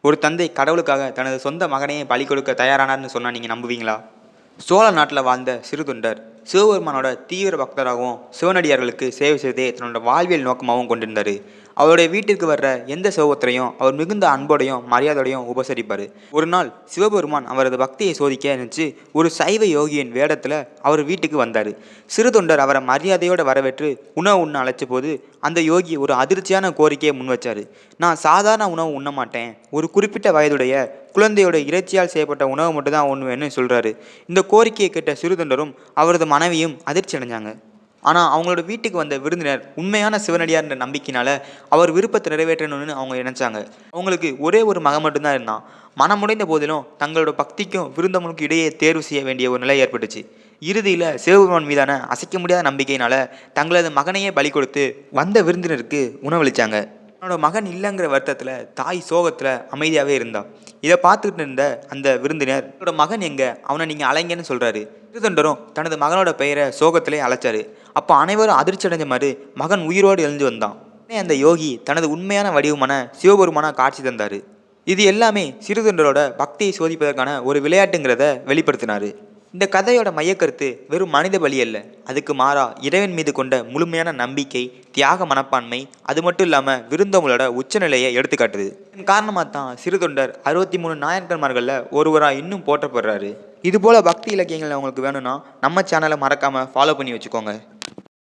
ஒரு தந்தை கடவுளுக்காக தனது சொந்த மகனையே பலி கொடுக்க தயாரானார்னு சொன்னா நீங்க நம்புவீங்களா? சோழ நாட்டில் வாழ்ந்த சிறு தொண்டர் சிவபெருமானோட தீவிர பக்தராகவும் சிவனடியார்களுக்கு சேவை செய்தே தன்னோட வாழ்வியல் நோக்கமாகவும் கொண்டிருந்தார். அவருடைய வீட்டிற்கு வர்ற எந்த சிவபக்தரையும் அவர் மிகுந்த அன்போடையும் மரியாதையோடையும் உபசரிப்பார். ஒரு நாள் சிவபெருமான் அவரது பக்தியை சோதிக்க நினச்சி ஒரு சைவ யோகியின் வேடத்தில் அவர் வீட்டுக்கு வந்தார். சிறு தொண்டர் அவரை மரியாதையோடு வரவேற்று உணவு உண்ண அழைச்ச போது அந்த யோகி ஒரு அதிர்ச்சியான கோரிக்கையை முன் வச்சார். நான் சாதாரண உணவு உண்ண மாட்டேன், ஒரு குறிப்பிட்ட வயதுடைய குழந்தையோட இறைச்சியால் செய்யப்பட்ட உணவு மட்டும் தான் உண்ணுவேன்னு சொல்கிறாரு. இந்த கோரிக்கையை கேட்ட சிறுதொண்டரும் அவரது மனைவியும் அதிர்ச்சி அடைஞ்சாங்க. ஆனால் அவங்களோட வீட்டுக்கு வந்த விருந்தினர் உண்மையான சிவனடியார் என்ற நம்பிக்கையினால அவர் விருப்பத்தை நிறைவேற்றணும்னு அவங்க நினச்சாங்க. அவங்களுக்கு ஒரே ஒரு மகன் மட்டும்தான் இருந்தான். மனமுடைந்த போதிலும் தங்களோட பக்திக்கும் விருந்தவனுக்கும் இடையே தேர்வு செய்ய வேண்டிய ஒரு நிலை ஏற்பட்டுச்சு. இறுதியில் சிவபெருமான் மீதான அசைக்க முடியாத நம்பிக்கையினால தங்களது மகனையே பலி கொடுத்து வந்த விருந்தினருக்கு உணவளித்தாங்க. அவனோட மகன் இல்லைங்கிற வருத்தத்தில் தாய் சோகத்தில் அமைதியாகவே இருந்தா. இதை பார்த்துக்கிட்டு இருந்த அந்த விருந்தினர் என்னோட மகன் எங்க, அவனை நீங்கள் அலைங்கன்னு சொல்கிறாரு. திருத்தொண்டரும் தனது மகனோட பெயரை சோகத்திலே அழைச்சாரு. அப்போ அனைவரும் அதிர்ச்சி அடைஞ்ச மாதிரி மகன் உயிரோடு எழுந்து வந்தான். அந்த யோகி தனது உண்மையான வடிவமான சிவபெருமான காட்சி தந்தார். இது எல்லாமே சிறுதொண்டரோட பக்தியை சோதிப்பதற்கான ஒரு விளையாட்டுங்கிறத வெளிப்படுத்தினார். இந்த கதையோட மையக்கருத்து வெறும் மனித பலி அல்ல, அதுக்கு மாறா இறைவன் மீது கொண்ட முழுமையான நம்பிக்கை, தியாக மனப்பான்மை, அது மட்டும் இல்லாமல் விருந்தவங்களோட உச்சநிலையை எடுத்துக்காட்டுது. இதன் காரணமாக தான் சிறுதொண்டர் 63 நாயன்கன்மார்களில் ஒருவராக இன்னும் போற்றப்படுறாரு. இதுபோல் பக்தி இலக்கியங்கள் உங்களுக்கு வேணும்னா நம்ம சேனலை மறக்காமல் ஃபாலோ பண்ணி வச்சுக்கோங்க.